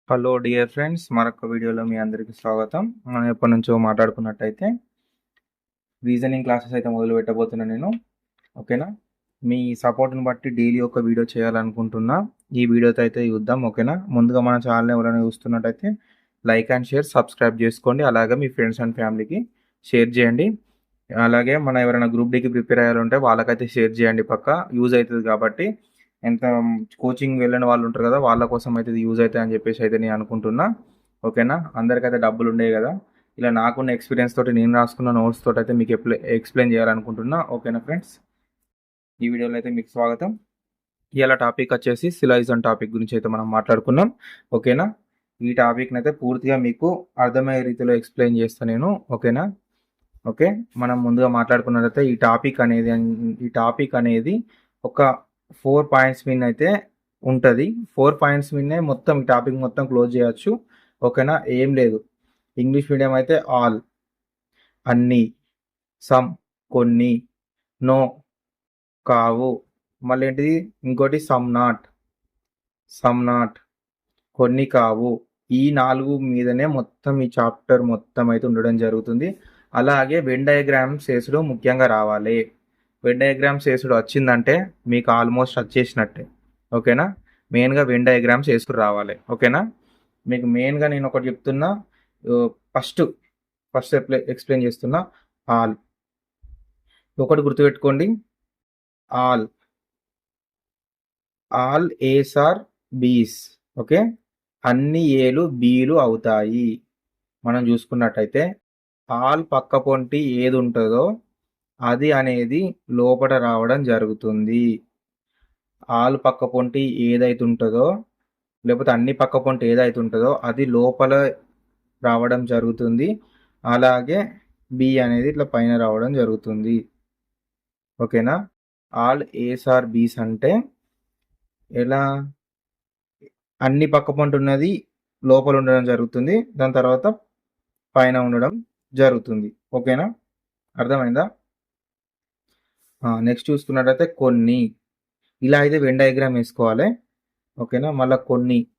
Hello dear friends, మరొక వీడియోలో మీ అందరికీ స్వాగతం. మనం ఎప్పటి నుంచో మాట్లాడుకున్నట్టయితే రీజనింగ్ క్లాసెస్ అయితే మొదలు పెట్టబోతున్నా నేను. ఓకేనా? మీ సపోర్ట్ని బట్టి డైలీ ఒక వీడియో చేయాలనుకుంటున్నా. ఈ వీడియోతో అయితే చూద్దాం. ఓకేనా? ముందుగా మన ఛానల్ ఎవరైనా చూస్తున్నట్టయితే లైక్ అండ్ షేర్, సబ్స్క్రైబ్ చేసుకోండి. అలాగే మీ ఫ్రెండ్స్ అండ్ ఫ్యామిలీకి షేర్ చేయండి. అలాగే మన ఎవరైనా గ్రూప్ డీకి ప్రిపేర్ అయ్యాలంటే వాళ్ళకైతే షేర్ చేయండి. పక్క యూజ్ అవుతుంది కాబట్టి. ఎంత కోచింగ్ వెళ్ళిన వాళ్ళు ఉంటారు కదా, వాళ్ళ కోసం అయితే ఇది యూజ్ అవుతాయి అని చెప్పేసి అయితే నేను అనుకుంటున్నా. ఓకేనా? అందరికైతే డబ్బులు ఉండేవి కదా, ఇలా నాకున్న ఎక్స్పీరియన్స్ తోటి నేను రాసుకున్న నోట్స్ తోటి అయితే మీకు ఎక్స్ప్లెయిన్ చేయాలనుకుంటున్నా. ఓకేనా ఫ్రెండ్స్? ఈ వీడియోలో అయితే మీకు స్వాగతం. ఇవాళ టాపిక్ వచ్చేసి సిలాయిజం టాపిక్ గురించి అయితే మనం మాట్లాడుకున్నాం. ఓకేనా? ఈ టాపిక్ని అయితే పూర్తిగా మీకు అర్థమయ్యే రీతిలో ఎక్స్ప్లెయిన్ చేస్తాను నేను. ఓకేనా? ఓకే, మనం ముందుగా మాట్లాడుకున్నట్లయితే ఈ టాపిక్ అనేది ఒక 4 పాయింట్స్ మీద అయితే ఉంటుంది. 4 పాయింట్స్ మీదనే మొత్తం ఈ టాపిక్ మొత్తం క్లోజ్ చేయొచ్చు. ఓకేనా? ఏం లేదు. ఇంగ్లీష్ మీడియం అయితే ఆల్, అన్ని, సమ్, కొన్ని, నో, కావు, మళ్ళీ ఏంటిది ఇంకోటి సమ్ నాట్, కొన్ని కావు. ఈ 4 మీదనే మొత్తం ఈ చాప్టర్ మొత్తం అయితే ఉండడం జరుగుతుంది. అలాగే వెన్ డయాగ్రామ్స్ వేసుడు ముఖ్యంగా రావాలి. వెన్ డయాగ్రామ్స్ వేసుడు వచ్చిందంటే మీకు ఆల్మోస్ట్ వచ్చేసినట్టే. ఓకేనా? మెయిన్గా వెన్ డయాగ్రామ్స్ వేసుడు రావాలి. ఓకేనా? మీకు మెయిన్గా నేను ఒకటి చెప్తున్నా. ఫస్ట్ ఎక్స్ప్లెయిన్ చేస్తున్నా. ఆల్ ఒకటి గుర్తుపెట్టుకోండి. ఆల్ ఏస్ ఆర్ బీస్. ఓకే, అన్ని ఏలు బీలు అవుతాయి. మనం చూసుకున్నట్టయితే ఆల్ పక్క పొంటి ఏది ఉంటుందో అది అనేది లోపల రావడం జరుగుతుంది. ఆల్ పక్క పొంటి ఏదైతే ఉంటుందో, లేకపోతే అన్ని పక్క పొంటి ఏదైతే ఉంటుందో అది లోపల రావడం జరుగుతుంది. అలాగే బి అనేది ఇట్లా పైన రావడం జరుగుతుంది. ఓకేనా? ఆల్ ఏస్ ఆర్ బీస్ అంటే ఎలా? అన్ని పక్క పొంటి ఉన్నది లోపల ఉండడం జరుగుతుంది, దాని తర్వాత పైన ఉండడం జరుగుతుంది. ఓకేనా? అర్థమైందా? నెక్స్ట్ చూసుకున్నట్టయితే కొన్ని, ఇలా అయితే వెన్ డయాగ్రామ్ వేసుకోవాలి. ఓకేనా? మళ్ళీ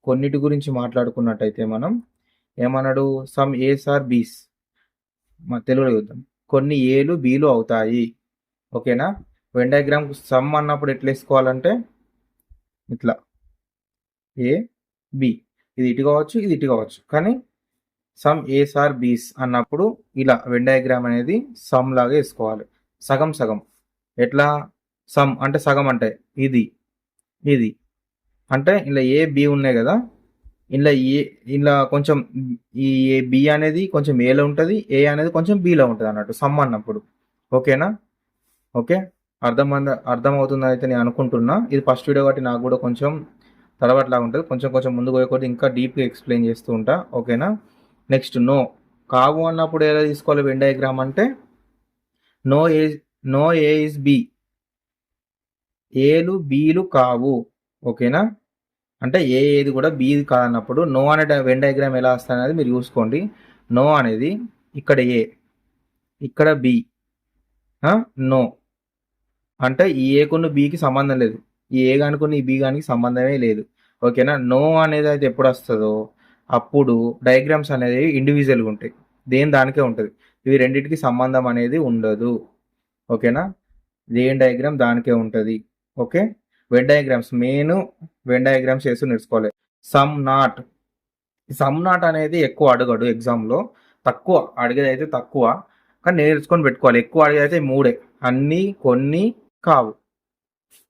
కొన్నిటి గురించి మాట్లాడుకున్నట్టయితే మనం ఏమన్నాడు? సమ్ ఏస్ ఆర్ బీస్. తెలుగులో చూద్దాం. కొన్ని ఏలు బీలు అవుతాయి. ఓకేనా? వెన్ డయాగ్రామ్ సమ్ అన్నప్పుడు ఎట్లా వేసుకోవాలంటే ఇట్లా ఏ బి, ఇది ఇటు కావచ్చు, ఇది ఇటు కావచ్చు, కానీ సమ్ ఏస్ ఆర్ బీస్ అన్నప్పుడు ఇలా వెన్ డయాగ్రామ్ అనేది సమ్ లాగా వేసుకోవాలి. సగం సగం. ఎట్లా? సమ్ అంటే సగం అంటే ఇది ఇది అంటే ఇలా ఏ బి ఉన్నాయి కదా, ఇలా కొంచెం ఈ బి అనేది కొంచెం ఏలో ఉంటుంది, ఏ అనేది కొంచెం బిలో ఉంటుంది అన్నట్టు సమ్ అన్నప్పుడు. ఓకేనా? ఓకే, అర్థమవుతుందని అయితే నేను అనుకుంటున్నా. ఇది ఫస్ట్ వీడియో కాబట్టి నాకు కూడా కొంచెం తడబట్లాగా ఉంటుంది. కొంచెం ముందుకు పోయకూడదు, ఇంకా డీప్గా ఎక్స్ప్లెయిన్ చేస్తూ ఉంటా. ఓకేనా? నెక్స్ట్ నో, కావు అన్నప్పుడు ఎలా తీసుకోవాలి వెన్ డయాగ్రామ్ అంటే నో ఏ ఇస్ బి, ఏలు బీలు కావు. ఓకేనా? అంటే ఏది కూడా బీది కాదన్నప్పుడు నో అనే వెన్ డయాగ్రామ్ ఎలా వస్తుంది అనేది మీరు చూసుకోండి. నో అనేది ఇక్కడ ఏ, ఇక్కడ బి, నో అంటే ఈ ఏకున్న బికి సంబంధం లేదు, ఈ ఏ కానుకున్న ఈ బి కానికి సంబంధమే లేదు. ఓకేనా? నో అనేది అయితే ఎప్పుడు వస్తుందో అప్పుడు డయాగ్రామ్స్ అనేది ఇండివిజువల్గా ఉంటాయి, దేని దానికే ఉంటుంది. ఇవి రెండింటికి సంబంధం అనేది ఉండదు. ఓకేనా? దేని డయాగ్రామ్ దానికే ఉంటుంది. Okay, Venn diagrams Venn diagrams చేసి నేర్చుకోవాలి. సమ్ నాట్ అనేది ఎక్కువ అడగడు ఎగ్జామ్లో, తక్కువ అడిగేది అయితే తక్కువ, కానీ నేర్చుకొని పెట్టుకోవాలి. ఎక్కువ అడిగేది అయితే మూడే, అన్ని, కొన్ని, కావు.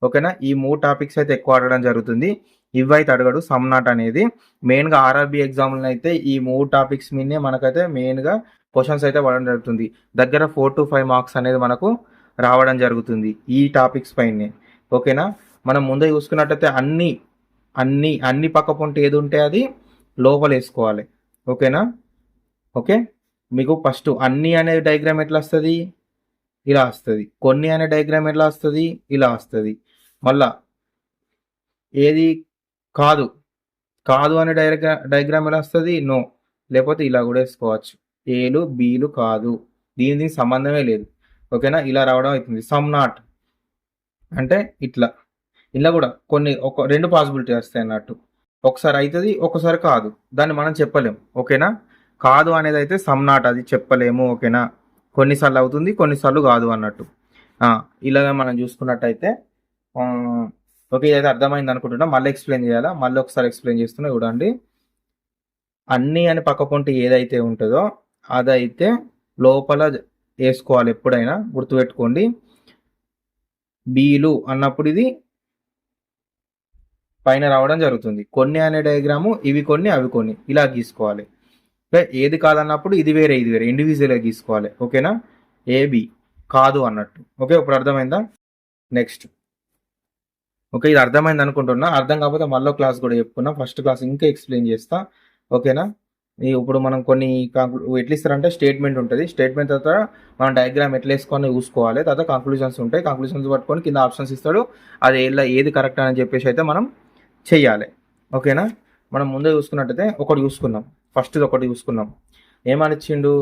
ఓకేనా? ఈ 3 టాపిక్స్ అయితే ఎక్కువ అడగడం జరుగుతుంది. ఇవైతే అడగడు సమ్ నాట్ అనేది. మెయిన్గా ఆర్ఆర్బి ఎగ్జామ్లో అయితే ఈ 3 టాపిక్స్ మీదనే మనకైతే మెయిన్గా క్వశ్చన్స్ అయితే పడడం జరుగుతుంది. దగ్గర 4 to 5 మార్క్స్ అనేది మనకు రావడం జరుగుతుంది ఈ టాపిక్స్ పైనే. ఓకేనా? మనం ముందే చూసుకున్నట్టయితే అన్ని పక్క పొంటి ఏది ఉంటే అది లోపల వేసుకోవాలి. ఓకేనా? ఓకే, మీకు ఫస్ట్ అన్ని అనే డయాగ్రామ్ ఎట్లా వస్తుంది? ఇలా వస్తుంది. కొన్ని అనే డయాగ్రామ్ ఎట్లా వస్తుంది? ఇలా వస్తుంది. మళ్ళా ఏది కాదు అనే డయాగ్రామ్ ఎలా వస్తుంది? నో, లేకపోతే ఇలా కూడా వేసుకోవచ్చు. ఏలు బీలు కాదు, దీనికి సంబంధమే లేదు. ఓకేనా? ఇలా రావడం అవుతుంది. సమ్ నాట్ అంటే ఇలా కూడా కొన్ని 2 పాసిబిలిటీ వస్తాయి అన్నట్టు. ఒకసారి అవుతుంది, ఒకసారి కాదు. దాన్ని మనం చెప్పలేం. ఓకేనా? కాదు అనేది అయితే సమ్ నాట్, అది చెప్పలేము. ఓకేనా? కొన్నిసార్లు అవుతుంది, కొన్నిసార్లు కాదు అన్నట్టు. ఇలాగ మనం చూసుకున్నట్టయితే ఓకే, ఇదైతే అర్థమైంది అనుకుంటున్నా. మళ్ళీ ఎక్స్ప్లెయిన్ చేయాలా? మళ్ళీ ఒకసారి ఎక్స్ప్లెయిన్ చేస్తున్నా చూడండి. అన్నీ అని పక్కపొంటి ఏదైతే ఉంటుందో అదైతే లోపల వేసుకోవాలి. ఎప్పుడైనా గుర్తుపెట్టుకోండి. బీలు అన్నప్పుడు ఇది పైన రావడం జరుగుతుంది. కొన్ని అనే డయాగ్రాము ఇవి కొన్ని అవి కొన్ని ఇలా గీసుకోవాలి. ఏది కాదన్నప్పుడు ఇది వేరే ఇది వేరే ఇండివిజువల్గా గీసుకోవాలి. ఓకేనా? ఏబి కాదు అన్నట్టు. ఓకే, ఇప్పుడు అర్థమైందా? నెక్స్ట్. ఓకే, ఇది అర్థమైంది అనుకుంటున్నా. అర్థం కాకపోతే మళ్ళీ క్లాస్ కూడా చెప్పుకున్నా. ఫస్ట్ క్లాస్ ఇంకా ఎక్స్ప్లెయిన్ చేస్తా. ఓకేనా? ఇప్పుడు మనం కొన్ని ఎట్లా ఇస్తారంటే స్టేట్మెంట్ ఉంటుంది. స్టేట్మెంట్ తర్వాత మనం డయాగ్రామ్ ఎట్లా వేసుకొని చూసుకోవాలి. తర్వాత కంక్లూజన్స్ ఉంటాయి. కంక్లూజన్స్ పట్టుకొని కింద ఆప్షన్స్ ఇస్తాడు. అది ఏది కరెక్ట్ అని చెప్పేసి అయితే మనం చెయ్యాలి. ఓకేనా? మనం ముందే చూసుకున్నట్టయితే ఒకటి చూసుకున్నాం. ఫస్ట్ ఒకటి చూసుకున్నాం. ఏమని ఇచ్చిండు?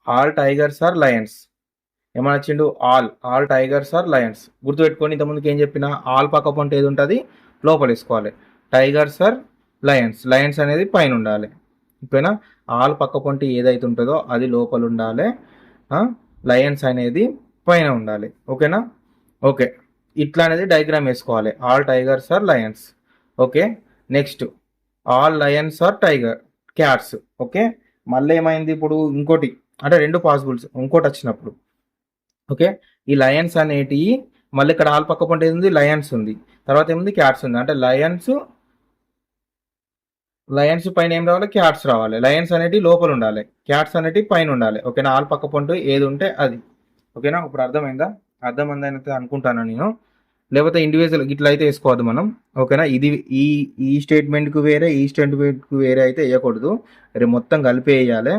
All tigers are lions. ఏమని వచ్చిండు? All tigers are lions. గుర్తుపెట్టుకొని ఇంతకుముందుకు ఏం చెప్పిన? ఆల్ పక్క పొంట ఏది ఉంటుంది లోపల వేసుకోవాలి. Tigers are Lions. లయన్స్ అనేది పైన ఉండాలి. ఓకేనా? ఆల్ పక్క పొంటి ఏదైతే ఉంటుందో అది లోపల ఉండాలి. లయన్స్ అనేది పైన ఉండాలి. ఓకేనా? ఓకే, ఇట్లా అనేది డయాగ్రామ్ వేసుకోవాలి. All tigers are lions. Okay, next all lions are cats. Okay, మళ్ళీ ఏమైంది ఇప్పుడు? ఇంకోటి అంటే రెండు పాసిబుల్స్ ఇంకోటి వచ్చినప్పుడు. ఓకే, ఈ లయన్స్ అనేటివి మళ్ళీ ఇక్కడ ఆల్ పక్క పంట ఏది? లయన్స్ ఉంది. తర్వాత ఏముంది? క్యాట్స్ ఉంది. అంటే లయన్స్ పైన ఏం రావాలి? క్యాట్స్ రావాలి. లయన్స్ అనేటివి లోపల ఉండాలి, క్యాట్స్ అనేటివి పైన ఉండాలి. ఓకేనా? ఆల్ పక్క పంట ఏది ఉంటే అది. ఓకేనా? ఇప్పుడు అర్థమైందా? అర్థమైందని అనుకుంటాను నేను. లేకపోతే ఇండివిజువల్ ఇట్లా అయితే వేసుకోవద్దు మనం. ఓకేనా? ఇది ఈ స్టేట్మెంట్కు వేరే, ఈ స్టేట్మెంట్కు వేరే అయితే వేయకూడదు. మొత్తం కలిపి వేయాలి.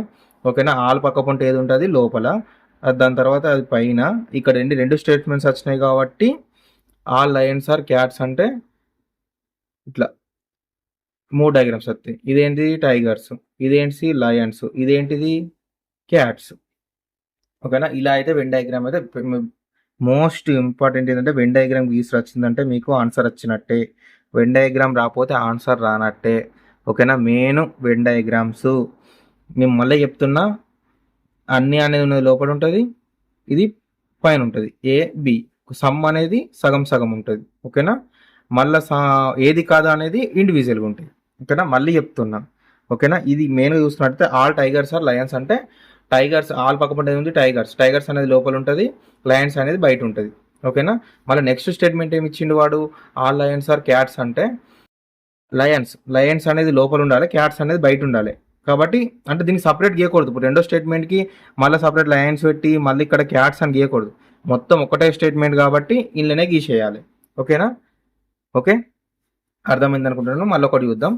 ఓకేనా? ఆల్ పక్క పంట ఏది ఉంటుంది లోపల, దాని తర్వాత అది పైన. ఇక్కడ రెండు స్టేట్మెంట్స్ వచ్చినాయి కాబట్టి ఆల్ లయన్స్ ఆర్ క్యాట్స్ అంటే ఇట్లా 3 డయాగ్రామ్స్ వస్తాయి. ఇదేంటిది? టైగర్స్. ఇదేంటి? లయన్స్. ఇదేంటిది? క్యాట్స్. ఓకేనా? ఇలా అయితే వెన్ డయాగ్రామ్ అయితే మోస్ట్ ఇంపార్టెంట్ ఏంటంటే వెన్ డయాగ్రామ్ గీసి వచ్చిందంటే మీకు ఆన్సర్ వచ్చినట్టే. వెన్ డయాగ్రామ్ రాకపోతే ఆన్సర్ రానట్టే. ఓకేనా? మెయిన్ వెన్ డయాగ్రామ్స్ నేను మళ్ళీ చెప్తున్నా. అన్ని అనేది ఉన్నది లోపల ఉంటుంది, ఇది పైన ఉంటుంది. బి సమ్ అనేది సగం సగం ఉంటుంది. ఓకేనా? మళ్ళీ ఏది కాదు అనేది ఇండివిజువల్గా ఉంటుంది. ఓకేనా? మళ్ళీ చెప్తున్నా. ఓకేనా? ఇది మెయిన్గా చూసుకున్నట్టయితే ఆల్ టైగర్స్ ఆర్ లయన్స్ అంటే టైగర్స్ ఆల్ పక్కపంటే ఉంది టైగర్స్ అనేది లోపల ఉంటుంది, లయన్స్ అనేది బయట ఉంటుంది. ఓకేనా? మళ్ళీ నెక్స్ట్ స్టేట్మెంట్ ఏమి ఇచ్చిండు వాడు? ఆల్ లయన్స్ ఆర్ క్యాట్స్ అంటే లయన్స్ అనేది లోపల ఉండాలి, క్యాట్స్ అనేది బయట ఉండాలి. కాబట్టి అంటే దీనికి సపరేట్ గీయకూడదు. ఇప్పుడు రెండో స్టేట్మెంట్కి మళ్ళీ సపరేట్ లయన్స్ పెట్టి మళ్ళీ ఇక్కడ క్యాట్స్ అని గీయకూడదు. మొత్తం ఒకటే స్టేట్మెంట్ కాబట్టి ఇంట్లోనే గీసేయాలి. ఓకేనా? ఓకే, అర్థమైంది అనుకుంటున్నాను. మళ్ళీ ఒకటి చూద్దాం.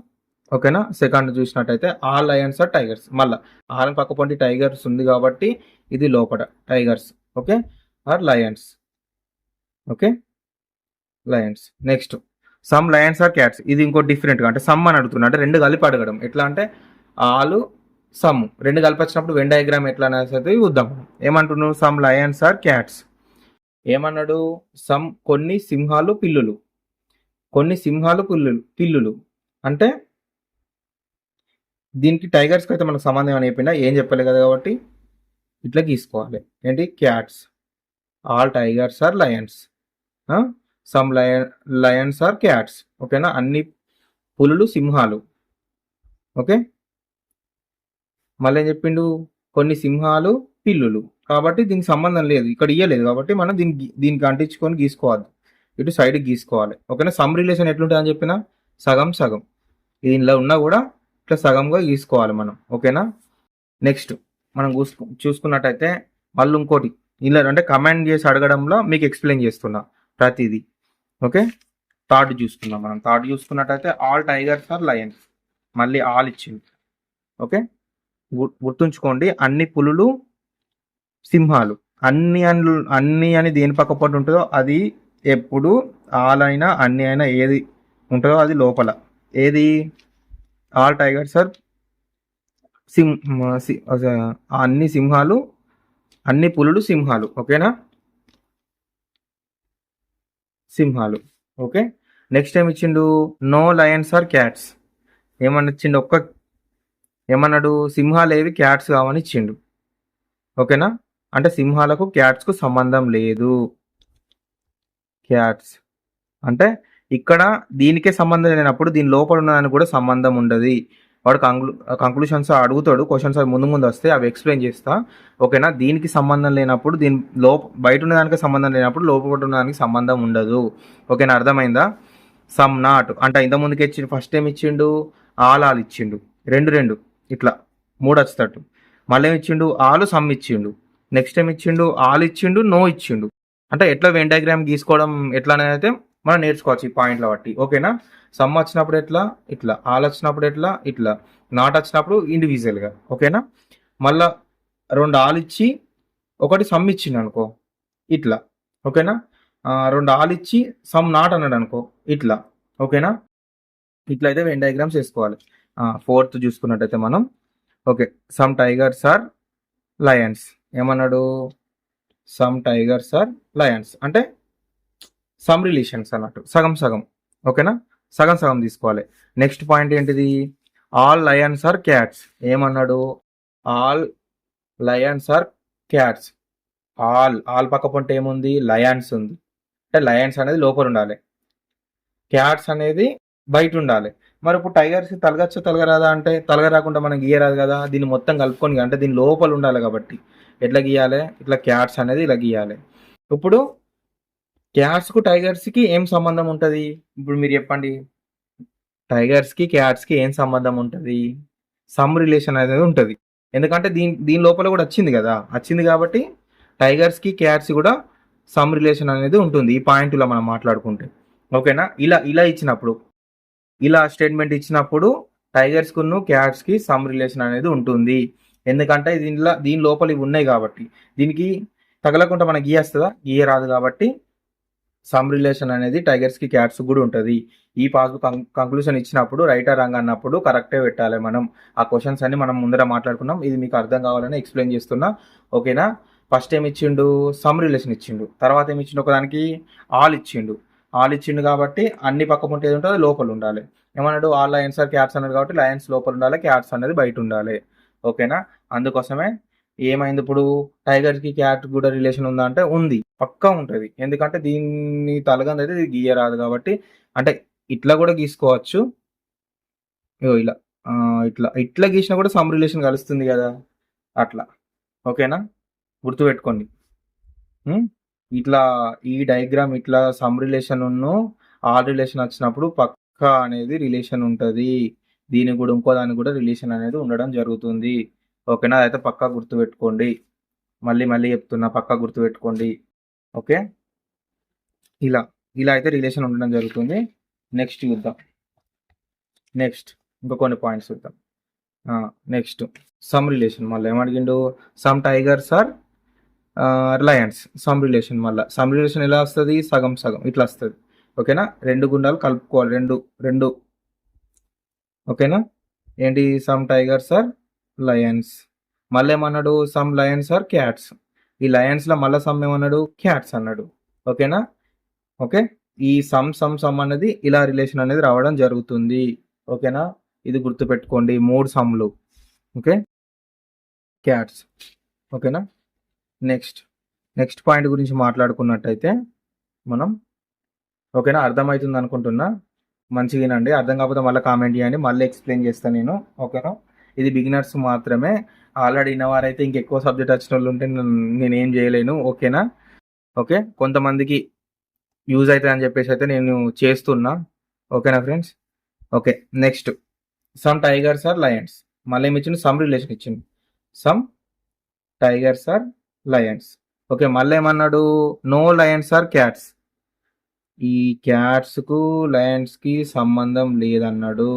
ఓకేనా? సెకండ్ చూసినట్టయితే ఆల్ లయన్స్ ఆర్ టైగర్స్. మళ్ళీ ఆల్ పక్క పొంటి టైగర్స్ ఉంది కాబట్టి ఇది లోపల tigers. Okay, are lions. Okay, lions. Next some lions are cats. ఇది ఇంకో డిఫరెంట్గా అంటే సమ్ అని అడుగుతున్నా, అంటే రెండు కలిపి అడగడం. ఎట్లా అంటే ఆలు సమ్ రెండు కలిపి వచ్చినప్పుడు వెన్ డయాగ్రామ్ ఎట్లా అనేది చూద్దాం. ఏమంటున్నాడు? Some lions are cats. ఏమన్నాడు? సమ్ కొన్ని సింహాలు పిల్లులు. కొన్ని సింహాలు పిల్లులు అంటే దీనికి టైగర్స్కి అయితే మనకు సంబంధం ఏమైనా అయిపోయినా ఏం చెప్పలే కదా, కాబట్టి ఇట్లా గీసుకోవాలి. ఏంటి? Cats. All tigers are lions. Some lions are cats. ఓకేనా? అన్ని పులులు సింహాలు. ఓకే, మళ్ళీ ఏం చెప్పిండు? కొన్ని సింహాలు పిల్లులు. కాబట్టి దీనికి సంబంధం లేదు, ఇక్కడ ఇయ్యలేదు కాబట్టి మనం దీనికి అంటించుకొని గీసుకోవద్దు, ఇటు సైడ్కి గీసుకోవాలి. ఓకేనా? సమ్ రిలేషన్ ఎట్లుంటుంది అని చెప్పిన సగం సగం. దీనిలో ఉన్నా కూడా ఇట్లా సగంగా గీసుకోవాలి మనం. ఓకేనా? నెక్స్ట్ మనం చూసుకున్నట్టయితే మళ్ళీ ఇంకోటి ఇలా అంటే కమెంట్ చేసి అడగడంలో మీకు ఎక్స్ప్లెయిన్ చేస్తున్నా ప్రతిదీ. ఓకే, థర్డ్ చూసుకుందాం మనం. థర్డ్ చూసుకున్నట్టయితే ఆల్ టైగర్స్ ఆర్ లయన్స్. మళ్ళీ ఆల్ ఇచ్చింది. ఓకే, గుర్తుంచుకోండి, అన్ని పులులు సింహాలు. అన్ని అని దేని పక్క పొంటి ఉంటుందో అది ఎప్పుడు ఆల్ అయినా అన్ని అయినా ఏది ఉంటుందో అది లోపల. ఏది? ఆల్ టైగర్స్ ఆర్ అన్ని సింహాలు, అన్ని పులులు సింహాలు. ఓకేనా? సింహాలు. ఓకే, నెక్స్ట్ ఏమి ఇచ్చిండు, నో లయన్స్ ఆర్ క్యాట్స్. ఏమన్నా ఇచ్చిండు, ఏమన్నాడు, సింహాలు ఏవి క్యాట్స్ కావని ఇచ్చిండు. ఓకేనా, అంటే సింహాలకు క్యాట్స్కు సంబంధం లేదు. క్యాట్స్ అంటే ఇక్కడ దీనికే సంబంధం లేనప్పుడు దీని లోపల ఉన్నదానికి కూడా సంబంధం ఉండదు. వాడు కంక్లూషన్స్ అడుగుతాడు, క్వశ్చన్స్ అవి ముందు వస్తే అవి ఎక్స్ప్లెయిన్ చేస్తా. ఓకేనా, దీనికి సంబంధం లేనప్పుడు దీని బయట ఉన్నదానికి సంబంధం లేనప్పుడు లోపల ఉన్నదానికి సంబంధం ఉండదు. ఓకేనా, అర్థమైందా? సమ్ నాట్ అంటే ఇంతకుముందుకి ఇచ్చిండు, ఫస్ట్ ఏమి ఇచ్చిండు, ఆల్ ఇచ్చిండు, రెండు ఇట్లా 3 వచ్చేటట్టు. మళ్ళీ ఏమి ఇచ్చిండు, ఆలు సమ్ ఇచ్చిండు. నెక్స్ట్ ఏమి ఇచ్చిండు, ఆల్ ఇచ్చిండు, నో ఇచ్చిండు. అంటే ఎట్లా వెన్ డయాగ్రామ్ గీసుకోవడం ఎట్లా అనేది అయితే మనం నేర్చుకోవచ్చు ఈ పాయింట్ల బట్టి. ఓకేనా, సమ్ వచ్చినప్పుడు ఎట్లా ఇట్లా, ఆల్ వచ్చినప్పుడు ఎట్లా ఇట్లా, నాట్ వచ్చినప్పుడు ఇండివిజువల్గా. ఓకేనా, మళ్ళా 2 ఆల్ ఇచ్చి 1 సమ్ ఇచ్చిండు అనుకో ఇట్లా. ఓకేనా, 2 ఆల్ ఇచ్చి సమ్ నాట్ అన్నాడు అనుకో ఇట్లా. ఓకేనా, ఇట్లా అయితే వెన్ డయాగ్రామ్స్ వేసుకోవాలి. 4th చూసుకున్నట్టయితే మనం, okay, some tigers are lions. ఏమన్నాడు, సమ్ టైగర్స్ ఆర్ లయన్స్ అంటే సమ్ రిలేషన్స్ అన్నట్టు, సగం సగం. ఓకేనా, సగం సగం తీసుకోవాలి. నెక్స్ట్ పాయింట్ ఏంటిది, ఆల్ లయన్స్ ఆర్ క్యాట్స్. ఏమన్నాడు, all lions are cats. All పక్క పొంట ఏముంది, లయన్స్ ఉంది. అంటే లయన్స్ అనేది లోపల ఉండాలి, క్యాట్స్ అనేది బయట ఉండాలి. మరి ఇప్పుడు టైగర్స్ తలగచ్చ తలగరాదా అంటే తలగ రాకుండా మనం గీయరాదు కదా, దీన్ని మొత్తం కలుపుకొని, అంటే దీని లోపల ఉండాలి కాబట్టి ఎట్లా గీయాలి, ఇట్లా క్యాట్స్ అనేది ఇలా గీయాలి. ఇప్పుడు క్యాట్స్కు టైగర్స్కి ఏం సంబంధం ఉంటుంది, ఇప్పుడు మీరు చెప్పండి. టైగర్స్కి క్యాట్స్కి ఏం సంబంధం ఉంటుంది, సమ్ రిలేషన్ అనేది ఉంటుంది. ఎందుకంటే దీని లోపల కూడా వచ్చింది కాబట్టి టైగర్స్కి క్యాట్స్ కూడా సమ్ రిలేషన్ అనేది ఉంటుంది ఈ పాయింట్లో మనం మాట్లాడుకుంటే. ఓకేనా, ఇలా ఇచ్చినప్పుడు, ఇలా స్టేట్మెంట్ ఇచ్చినప్పుడు టైగర్స్కును క్యాట్స్కి సమ్ రిలేషన్ అనేది ఉంటుంది. ఎందుకంటే దీని లోపల ఇవి ఉన్నాయి కాబట్టి. దీనికి తగలకుండా మనకి గీయరాదు కాబట్టి సమ్ రిలేషన్ అనేది టైగర్స్కి క్యాట్స్ కూడా ఉంటుంది. ఈ పాస్బుక్ కంక్లూషన్ ఇచ్చినప్పుడు రైటర్ రాంగ్ అన్నప్పుడు కరెక్టే పెట్టాలి మనం. ఆ క్వశ్చన్స్ అన్ని మనం ముందర మాట్లాడుకున్నాం, ఇది మీకు అర్థం కావాలని ఎక్స్ప్లెయిన్ చేస్తున్నా. ఓకేనా, ఫస్ట్ ఏమి ఇచ్చిండు, సమ్ రిలేషన్ ఇచ్చిండు. తర్వాత ఏమి ఇచ్చిండు, ఒకదానికి ఆల్ ఇచ్చిండు కాబట్టి అన్ని పక్క పొంట ఏది ఉంటుంది లోపల ఉండాలి. ఏమన్నాడు, ఆల్ లయన్స్ ఆర్ క్యాట్స్ అన్నాడు కాబట్టి లయన్స్ లోపల ఉండాలి, క్యాట్స్ అనేది బయట ఉండాలి. ఓకేనా, అందుకోసమే ఏమైంది, ఇప్పుడు టైగర్కి క్యాట్ కూడా రిలేషన్ ఉందా అంటే ఉంది, పక్కా ఉంటుంది. ఎందుకంటే దీన్ని తలగంది అయితే ఇది గీయరాదు కాబట్టి. అంటే ఇట్లా కూడా గీసుకోవచ్చు, ఇలా ఇట్లా గీసినా కూడా సమ్ రిలేషన్ కలుస్తుంది కదా అట్లా. ఓకేనా, గుర్తుపెట్టుకోండి. ఇట్లా ఈ డయాగ్రామ్ ఇట్లా సమ్ రిలేషన్ ఆల్ రిలేషన్ వచ్చినప్పుడు పక్కా అనేది రిలేషన్ ఉంటుంది. దీనికి కూడా ఇంకో దానికి కూడా రిలేషన్ అనేది ఉండడం జరుగుతుంది. ఓకేనా, అదైతే పక్కా గుర్తుపెట్టుకోండి. మళ్ళీ చెప్తున్నా, పక్కా గుర్తుపెట్టుకోండి. ఓకే, ఇలా అయితే రిలేషన్ ఉండడం జరుగుతుంది. నెక్స్ట్ చూద్దాం, ఇంకా కొన్ని పాయింట్స్ చూద్దాం. నెక్స్ట్ సమ్ రిలేషన్, మళ్ళీ ఏమడిగిండు, some tigers are lions. Some relation, మళ్ళీ సమ్ రిలేషన్ ఎలా వస్తుంది, సగం సగం ఇట్లా వస్తుంది. ఓకేనా, 2 గుండాలు కలుపుకోవాలి, రెండు. ఓకేనా, ఏంటి, సమ్ టైగర్స్ ఆర్ లయన్స్. మళ్ళీ ఏమన్నాడు, సమ్ లయన్స్ ఆర్ క్యాట్స్. ఈ లయన్స్లో మళ్ళీ సమ్ ఏమన్నాడు, క్యాట్స్ అన్నాడు. ఓకేనా, ఓకే, ఈ సమ్ అనేది ఇలా రిలేషన్ అనేది రావడం జరుగుతుంది. ఓకేనా, ఇది గుర్తుపెట్టుకోండి, 3 సమ్లు. Okay, cats. ఓకేనా, నెక్స్ట్ పాయింట్ గురించి మాట్లాడుకున్నట్టయితే మనం, ఓకేనా, అర్థమవుతుంది అనుకుంటున్నా, మంచిగా వినండి. అర్థం కాకపోతే మళ్ళీ కామెంట్ చేయండి, మళ్ళీ ఎక్స్ప్లెయిన్ చేస్తాను నేను. ఓకేనా, ఇది బిగినర్స్ మాత్రమే. ఆల్రెడీ విన్నవారైతే ఇంకెక్కువ సబ్జెక్ట్ వచ్చిన వాళ్ళు ఉంటే నేనేం చేయలేను. ఓకేనా, ఓకే, కొంతమందికి యూజ్ అవుతుంది అని చెప్పేసి అయితే నేను చేస్తున్నా. ఓకేనా friends, okay. Next some tigers are lions. మళ్ళీ ఏమి ఇచ్చిండు, సమ్ రిలేషన్ ఇచ్చిండు, some tigers are lions. Okay, మళ్ళీ ఏమన్నాడు, నో లయన్స్ ఆర్ క్యాట్స్. ఈ క్యాట్స్కు లయన్స్కి సంబంధం లేదన్నాడు,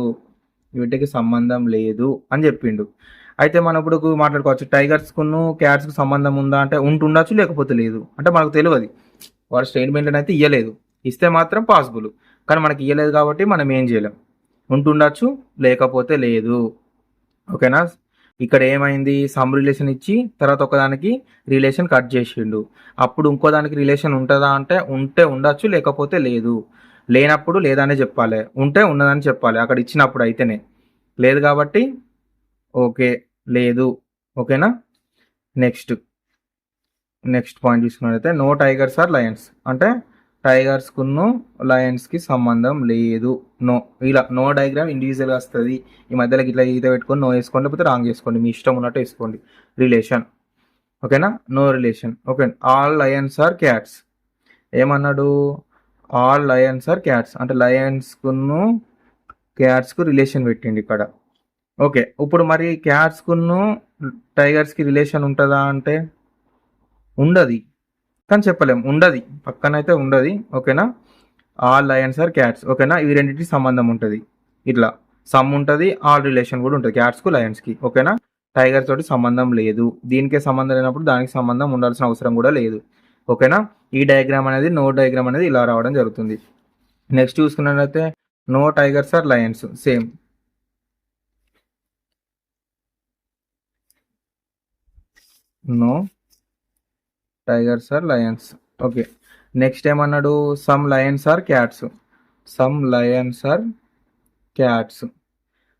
వీటికి సంబంధం లేదు అని చెప్పిండు. అయితే మనం ఇప్పుడు మాట్లాడుకోవచ్చు, టైగర్స్కును క్యాట్స్కి సంబంధం ఉందా అంటే ఉంటుండొచ్చు, లేకపోతే లేదు అంటే మనకు తెలియదు. వాడు స్టేట్మెంట్ అయితే ఇవ్వలేదు, ఇస్తే మాత్రం పాసిబుల్, కానీ మనకి ఇవ్వలేదు కాబట్టి మనం ఏం చేయలేం. ఉంటుండొచ్చు, లేకపోతే లేదు. ఓకేనా, ఇక్కడ ఏమైంది, సమ్ రిలేషన్ ఇచ్చి తర్వాత ఒకదానికి రిలేషన్ కట్ చేసిండు. అప్పుడు ఇంకో దానికి రిలేషన్ ఉంటుందా అంటే ఉంటే ఉండొచ్చు, లేకపోతే లేదు. లేనప్పుడు లేదనే చెప్పాలి, ఉంటే ఉన్నదని చెప్పాలి అక్కడ ఇచ్చినప్పుడు అయితేనే. లేదు కాబట్టి ఓకే, లేదు. ఓకేనా. నెక్స్ట్ పాయింట్ చూసుకున్నట్లయితే నో టైగర్స్ ఆర్ లయన్స్ అంటే టైగర్స్కును లయన్స్కి సంబంధం లేదు. నో, ఇలా నో డయాగ్రామ్ ఇండివిజువల్గా వస్తుంది. ఈ మధ్యలో ఇట్లా ఈత పెట్టుకొని నో వేసుకోండి, లేకపోతే రాంగ్ చేసుకోండి, మీ ఇష్టం ఉన్నట్టు వేసుకోండి. రిలేషన్, ఓకేనా. No relation. Okay. All lions are cats ఏమన్నాడు, ఆల్ లయన్స్ ఆర్ క్యాట్స్ అంటే లయన్స్కును క్యాట్స్కు రిలేషన్ పెట్టిండి ఇక్కడ. ఓకే, ఇప్పుడు మరి క్యాట్స్కును టైగర్స్కి రిలేషన్ ఉంటుందా అంటే ఉండదు, కానీ చెప్పలేం, ఉండదు, పక్కనైతే ఉండదు. ఓకేనా. ఆల్ లయన్స్ ఆర్ క్యాట్స్, ఓకేనా. ఇవి రెండింటికి సంబంధం ఉంటుంది, ఇట్లా సమ్ ఉంటుంది, ఆల్ రిలేషన్ కూడా ఉంటుంది క్యాట్స్కు లయన్స్కి. ఓకేనా. టైగర్ తోటి సంబంధం లేదు, దీనికే సంబంధం లేనప్పుడు దానికి సంబంధం ఉండాల్సిన అవసరం కూడా లేదు. ఓకేనా. ఈ డయాగ్రామ్ అనేది నో డయాగ్రామ్ అనేది ఇలా రావడం జరుగుతుంది. నెక్స్ట్ చూసుకున్నట్లయితే no tigers are lions, same. No tigers are lions. Okay. Next ఏమన్నాడు, some lions are cats. Some lions are cats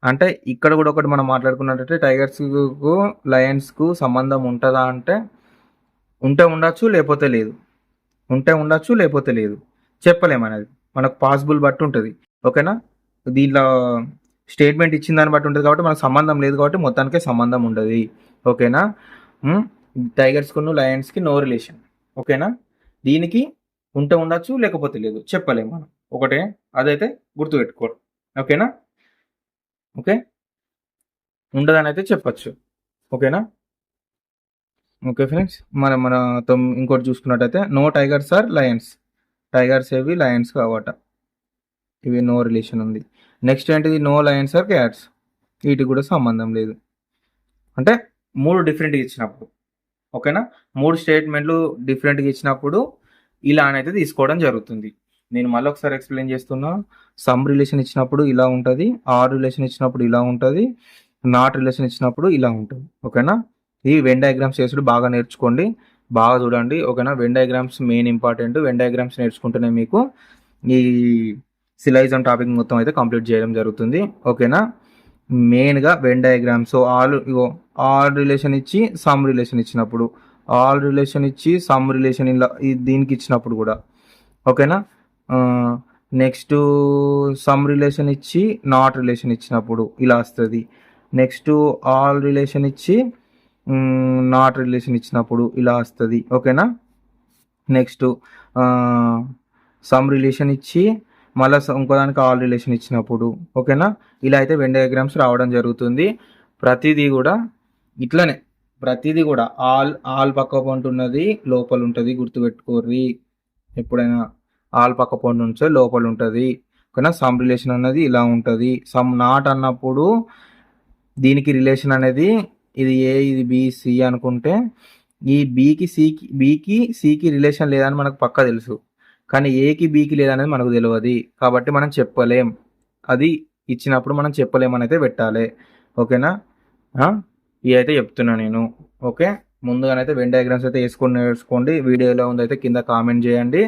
అంటే ఇక్కడ కూడా ఒకటి మనం మాట్లాడుకున్నట్టయితే టైగర్స్కు లయన్స్కు సంబంధం ఉంటుందా అంటే ఉంటే ఉండొచ్చు, లేకపోతే లేదు. ఉంటే ఉండొచ్చు, లేకపోతే లేదు, చెప్పలేమనేది మనకు పాసిబుల్ బట్టి ఉంటుంది. ఓకేనా. దీంట్లో స్టేట్మెంట్ ఇచ్చిన దాన్ని బట్టి ఉంటుంది కాబట్టి మనకు సంబంధం లేదు కాబట్టి మొత్తానికే సంబంధం ఉండదు. ఓకేనా. టైగర్స్కును లయన్స్కి నో రిలేషన్. ఓకేనా. దీనికి ఉంటే ఉండొచ్చు, లేకపోతే లేదు, చెప్పలేము మనం. ఒకటే, అదైతే గుర్తుపెట్టుకోరు. ఓకేనా. ఓకే, ఉండదని అయితే చెప్పచ్చు. ఓకేనా. ఓకే ఫ్రెండ్స్, మన ఇంకోటి చూసుకున్నట్టయితే no tigers are lions. Tigers ఏవి, లయన్స్ కావట, ఇవి నో రిలేషన్ ఉంది. నెక్స్ట్ ఏంటిది, నో లయన్స్ ఆర్ క్యాట్స్, వీటికి కూడా సంబంధం లేదు. అంటే 3 డిఫరెంట్గా ఇచ్చినప్పుడు. ఓకేనా. 3 స్టేట్మెంట్లు డిఫరెంట్గా ఇచ్చినప్పుడు ఇలా అనేది తీసుకోవడం జరుగుతుంది. నేను మళ్ళీ ఒకసారి ఎక్స్ప్లెయిన్ చేస్తున్నా. సమ్ రిలేషన్ ఇచ్చినప్పుడు ఇలా ఉంటుంది, ఆర్ రిలేషన్ ఇచ్చినప్పుడు ఇలా ఉంటుంది, నాట్ రిలేషన్ ఇచ్చినప్పుడు ఇలా ఉంటుంది. ఓకేనా. ఈ వెన్ డయాగ్రామ్స్ చేసుడు బాగా నేర్చుకోండి, బాగా చూడండి. ఓకేనా. Venn diagrams main important. Venn diagrams నేర్చుకుంటేనే మీకు ఈ సిలాయిజం టాపిక్ మొత్తం అయితే కంప్లీట్ చేయడం జరుగుతుంది. ఓకేనా. మెయిన్గా వెన్ డయాగ్రామ్స్ ఆల్ రిలేషన్ ఇచ్చి సమ్ రిలేషన్ ఇచ్చినప్పుడు, ఆల్ రిలేషన్ ఇచ్చి సమ్ రిలేషన్ ఇలా దీనికి ఇచ్చినప్పుడు కూడా. ఓకేనా. నెక్స్ట్ సమ్ రిలేషన్ ఇచ్చి నాట్ రిలేషన్ ఇచ్చినప్పుడు ఇలా వస్తుంది. నెక్స్ట్ ఆల్ రిలేషన్ ఇచ్చి నాట్ రిలేషన్ ఇచ్చినప్పుడు ఇలా వస్తుంది. ఓకేనా. నెక్స్ట్ సమ్ రిలేషన్ ఇచ్చి మళ్ళీ ఇంకోదానికి ఆల్ రిలేషన్ ఇచ్చినప్పుడు. ఓకేనా. ఇలా అయితే వెన్ డయాగ్రామ్స్ రావడం జరుగుతుంది. ప్రతిదీ కూడా ఇట్లనే, ప్రతిదీ కూడా ఆల్ పక్క పొంటు ఉన్నది లోపల ఉంటుంది, గుర్తుపెట్టుకోర్రి. ఎప్పుడైనా ఆల్ పక్క పొంటు ఉంటే లోపల ఉంటుంది. ఓకేనా. సమ్ రిలేషన్ అన్నది ఇలా ఉంటుంది. సమ్ నాట్ అన్నప్పుడు దీనికి రిలేషన్ అనేది ఇది ఏ, ఇది బి, సి అనుకుంటే ఈ బీకి సికి రిలేషన్ లేదని మనకు పక్కా తెలుసు, కానీ ఏకి బీకి లేదనేది మనకు తెలియదు కాబట్టి మనం చెప్పలేం. అది ఇచ్చినప్పుడు మనం చెప్పలేమని అయితే పెట్టాలి. ఓకేనా. ఇవి అయితే చెప్తున్నా నేను. ఓకే, ముందుగానైతే వెన్ డయాగ్రామ్స్ అయితే వేసుకొని నేర్చుకోండి. వీడియో ఎలా ఉందైతే కింద కామెంట్ చేయండి.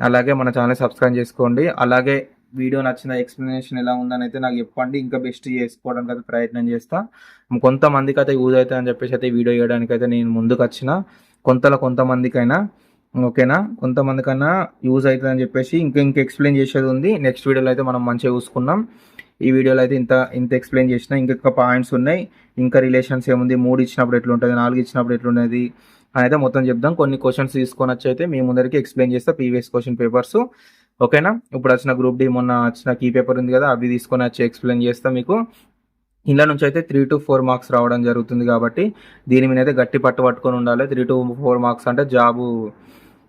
అలాగే మన ఛానల్ సబ్స్క్రైబ్ చేసుకోండి. అలాగే వీడియో నచ్చిన ఎక్స్ప్లెనేషన్ ఎలా ఉందని అయితే నాకు చెప్పండి, ఇంకా బెస్ట్ చేసుకోవడానికి అయితే ప్రయత్నం చేస్తా. కొంతమందికి అయితే యూజ్ అవుతుంది అని చెప్పేసి అయితే వీడియో చేయడానికి అయితే నేను ముందుకు వచ్చిన. కొంతమందికైనా ఓకేనా, కొంతమందికైనా యూజ్ అవుతుంది అని చెప్పేసి ఇంకా ఎక్స్ప్లెయిన్ చేసేది ఉంది. నెక్స్ట్ వీడియోలో అయితే మనం మంచిగా చూసుకున్నాం. ఈ వీడియోలో అయితే ఇంత ఎక్స్ప్లెయిన్ చేసిన. ఇంకా పాయింట్స్ ఉన్నాయి, ఇంకా రిలేషన్స్ ఏముంది, 3 ఇచ్చినప్పుడు ఎట్లుంటుంది, 4 ఇచ్చినప్పుడు ఎట్లుంటుంది అని అయితే మొత్తం చెప్దాం. కొన్ని క్వశ్చన్స్ తీసుకొని వచ్చి అయితే మీ ముందరికి ఎక్స్ప్లెయిన్ చేస్తా, ప్రీవియస్ క్వశ్చన్ పేపర్స్. ఓకేనా. ఇప్పుడు వచ్చిన గ్రూప్ డి మొన్న వచ్చిన కీ పేపర్ ఉంది కదా, అవి తీసుకొని వచ్చి ఎక్స్ప్లెయిన్ చేస్తా మీకు. ఇందులో నుంచి అయితే 3 to 4 మార్క్స్ రావడం జరుగుతుంది కాబట్టి దీని మీద అయితే గట్టి పట్టుకొని ఉండాలి. 3 to 4 మార్క్స్ అంటే జాబు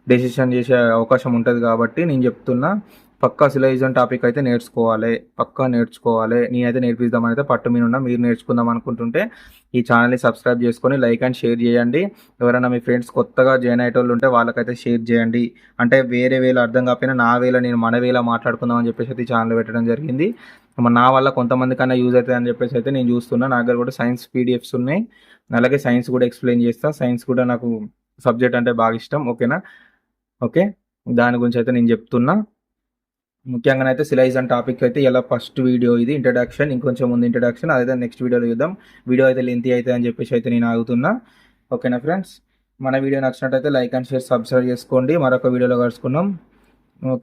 డెసిషన్ చేసే అవకాశం ఉంటుంది కాబట్టి నేను చెప్తున్నా, పక్కా సిలైజన్ టాపిక్ అయితే పక్కా నేర్చుకోవాలి. నేనైతే నేర్పిద్దామని అయితే పట్టు మీద ఉన్నా. మీరు నేర్చుకుందాం అనుకుంటుంటే ఈ ఛానల్ని సబ్స్క్రైబ్ చేసుకొని లైక్ అండ్ షేర్ చేయండి. ఎవరైనా మీ ఫ్రెండ్స్ కొత్తగా జాయిన్ అయ్యేటోళ్ళు ఉంటే వాళ్ళకైతే షేర్ చేయండి. అంటే వేరే వేళ అర్థం కాకపోయినా నా వేళ నేను మన వేళ మాట్లాడుకుందాం అని చెప్పేసి అయితే ఛానల్ పెట్టడం జరిగింది. నా వల్ల కొంతమంది కన్నా యూజ్ అవుతుంది అని చెప్పేసి అయితే నేను చూస్తున్నా. నా దగ్గర కూడా సైన్స్ పీడిఎఫ్స్ ఉన్నాయి, అలాగే సైన్స్ కూడా ఎక్స్ప్లెయిన్ చేస్తా. సైన్స్ కూడా నాకు సబ్జెక్ట్ అంటే బాగా ఇష్టం. ఓకేనా. ఓకే, దాని గురించి అయితే నేను చెప్తున్నా. ముఖ్యంగా అయితే సిలైజన్ టాపిక్ అయితే ఇలా ఫస్ట్ వీడియో ఇది ఇంట్రడక్షన్, ఇంకొంచెం ముందు ఇంట్రడక్షన్, అదైతే నెక్స్ట్ వీడియోలో చూద్దాం. వీడియో అయితే లెంతీ అయితే అని చెప్పేసి అయితే నేను ఆగుతున్నా. ఓకేనా ఫ్రెండ్స్, మన వీడియో నచ్చినట్టయితే లైక్ అండ్ షేర్ సబ్స్క్రైబ్ చేసుకోండి. మరొక వీడియోలో కలుసుకుందాం. ఓకే.